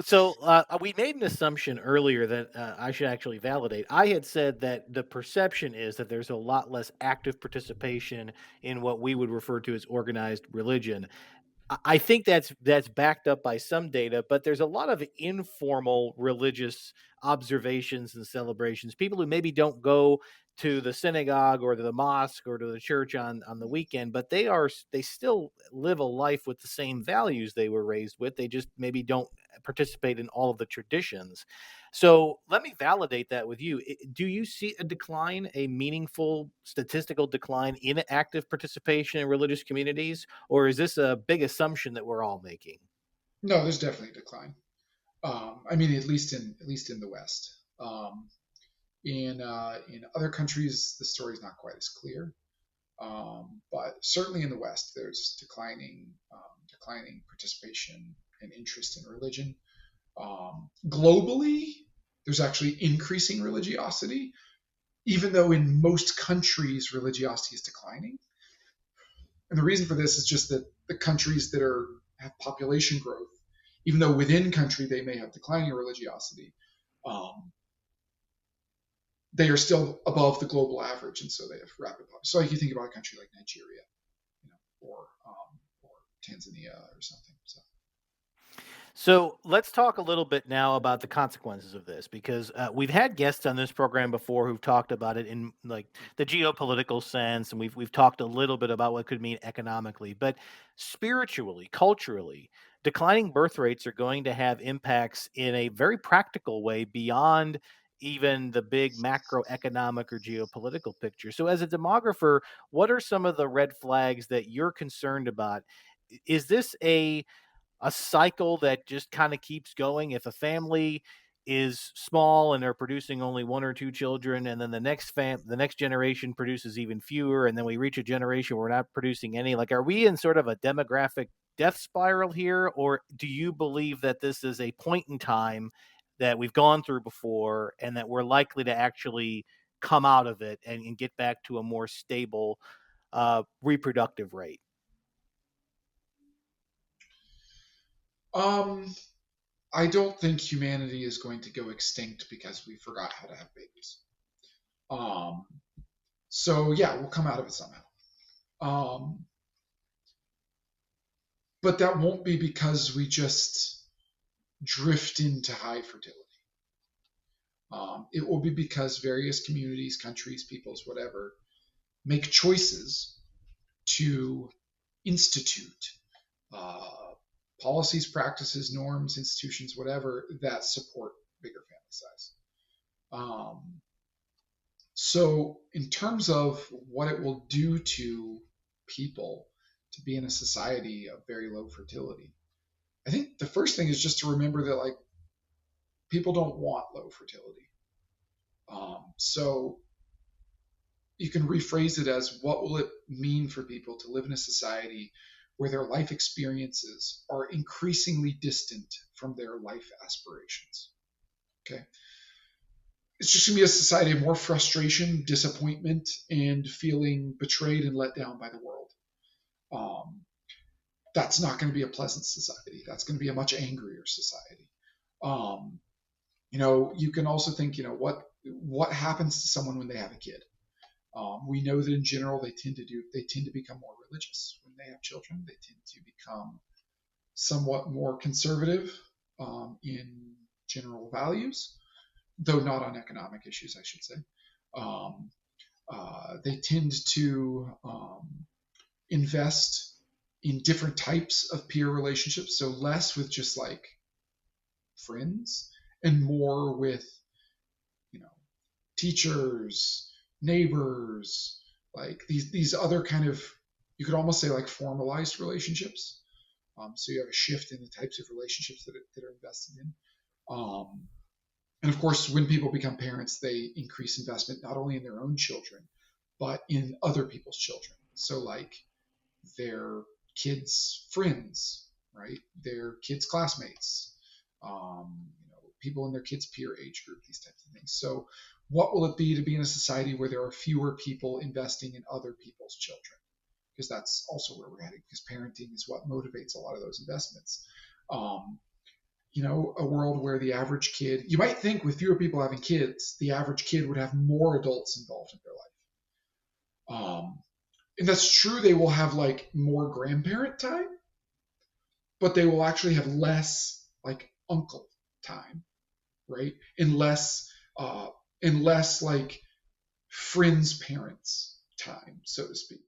So we made an assumption earlier that I should actually validate. I had said that the perception is that there's a lot less active participation in what we would refer to as organized religion. I think that's backed up by some data, but there's a lot of informal religious observations and celebrations. People who maybe don't go to the synagogue or to the mosque or to the church on the weekend, but they still live a life with the same values they were raised with. They just maybe don't participate in all of the traditions. So let me validate that with you. Do you see a decline, a meaningful statistical decline in active participation in religious communities? Or is this a big assumption that we're all making? No, there's definitely a decline. I mean, at least in the West. In other countries, the story is not quite as clear. But certainly in the West, there's declining participation and interest in religion. Globally, there's actually increasing religiosity, even though in most countries religiosity is declining. And the reason for this is just that the countries that have population growth, even though within country they may have declining religiosity, um, they are still above the global average, and so they have rapid population. So, like you think about a country like Nigeria, or Tanzania or something. So, So let's talk a little bit now about the consequences of this because we've had guests on this program before who've talked about it in like the geopolitical sense, and we've talked a little bit about what it could mean economically, but spiritually, culturally, declining birth rates are going to have impacts in a very practical way beyond even the big macroeconomic or geopolitical picture. So, as a demographer, what are some of the red flags that you're concerned about? Is this a cycle that just kind of keeps going? If a family is small and they're producing only one or two children, and then the next generation produces even fewer, and then we reach a generation where we're not producing any, like, are we in sort of a demographic death spiral here, or do you believe that this is a point in time that we've gone through before and that we're likely to actually come out of it and get back to a more stable reproductive rate? um, I don't think humanity is going to go extinct because we forgot how to have babies. Um, so yeah, we'll come out of it somehow. Um, but that won't be because we just drift into high fertility. It will be because various communities, countries, peoples, whatever, make choices to institute uh, policies, practices, norms, institutions, whatever, that support bigger family size. Um, so, in terms of what it will do to people to be in a society of very low fertility, I think the first thing is just to remember that like people don't want low fertility. So you can rephrase it as what will it mean for people to live in a society where their life experiences are increasingly distant from their life aspirations. Okay. It's just going to be a society of more frustration, disappointment, and feeling betrayed and let down by the world. Um, that's not going to be a pleasant society. That's going to be a much angrier society. Um, you can also think, what happens to someone when they have a kid? We know that in general they tend to become more religious when they have children. They tend to become somewhat more conservative in general values, though not on economic issues, I should say. Um, they tend to invest in different types of peer relationships, so less with just like friends and more with you know teachers, neighbors, like these other kind of, you could almost say, like formalized relationships. So you have a shift in the types of relationships that are invested in. Um, and of course, when people become parents, they increase investment not only in their own children, but in other people's children. So like their kids' friends, right? Their kids' classmates, people in their kids' peer age group, these types of things. So, what will it be to be in a society where there are fewer people investing in other people's children? Because that's also where we're heading. Because parenting is what motivates a lot of those investments. Um, A world where the average kid, you might think with fewer people having kids, the average kid would have more adults involved in their life. And that's true. They will have like more grandparent time, but they will actually have less like uncle time, right? Uh, and less like friends' parents time, so to speak.